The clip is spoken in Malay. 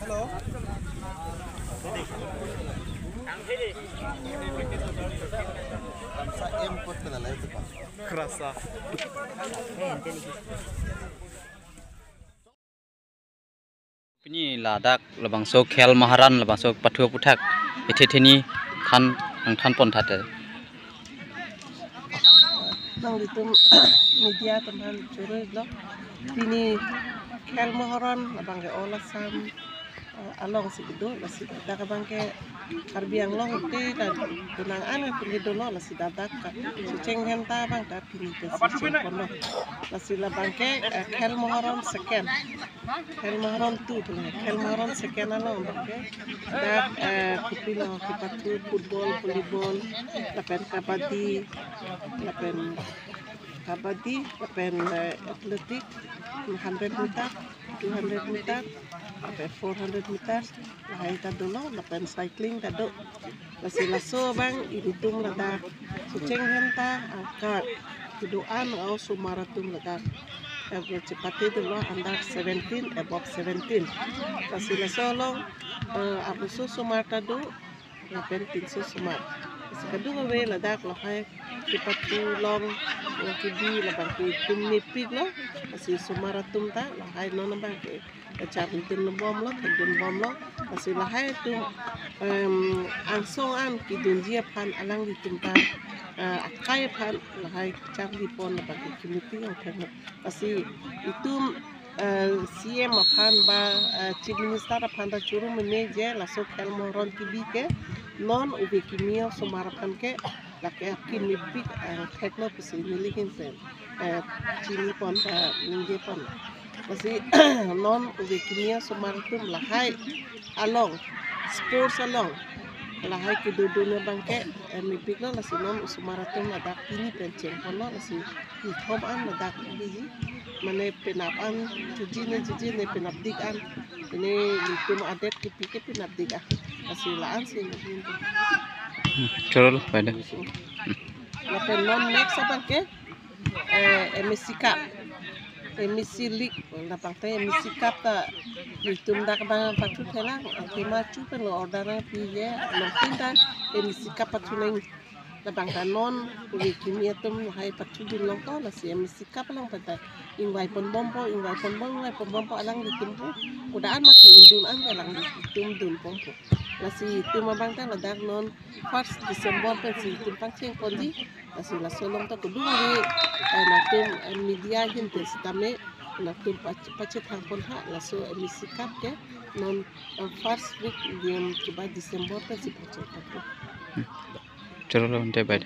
Hello. Saya import ke dalam itu, Pak. Kerasa. Ini ladak lebang so khel maharan lebang so pathua puthak ethetheni than angthan ponthate. Nang ditum media teman curi lo. Ini khel maharan lebang ke olah sam along si itu lasi dak bang ke karbiang long te dan tunang anak pilih dulu lasi dadak suceng henta bang dak pilih te suceng kono lasi labang ke khel maharan second khel maharan tu khel maharan second along bang ke dak kupilo kipatu football volleyball lapen kabadi lapen atletik 100 meter 200 meter lapen 400 meter lahai dulu lapen cycling tado lasi laso bang iditum lada suceng henta angkat hiduan au sumaratum lada cepati dulu under 17 above 17 lasi laso long abusu sumar tado lapen tinsu sumar kedua we ladak lahai kipatu long kibi labang ki tumni pig lo asi sumaratum ta lahai no nambang ke cari tin bom lo kedun bom lo asi lahai tu angsong an ki dunjia pan alang di tumta akai pan lahai cari pon labang ki kimiti yang kena asi itu CM pan ba chief minister pan da churu meneje laso khel moron kibi ke non ubi kimia sumarapan ke laki akin mipik tekno pesi nilikin pen chini pon ta ninje pon pasi non ubi kimia sumaratum lahai along sports along lahai kiduduna bangke mipik lo lasi non sumaratum ladak ini penceng pon lo lasi hitom an ladak bihi mane penapan juji ne penapdik an ini litum adet kipike penapdik ah lasi laan sih Curul pada. Lapen non next apa ke? MSC Cup, MSC League, lapang te MSC Cup ta litum dak bang patu telang, kema cupen lo orderan piye, mungkin ta MSC Cup patu neng lapang ta non kimia tum hai patu dulong to lasi MSC Cup lang pada ingwai pon bombo alang ditumpu, udaan makin undun an alang ditum dun bombo. Lasi itu mabang ta ladak non 1 Desember pensi tumpang ceng ponji lasi lasolong ta kedua ni natum media hinte sitame natum pacet hangpon ha laso misikap ke non 1 week game 2 Desember pensi pacet. Curul ante pada.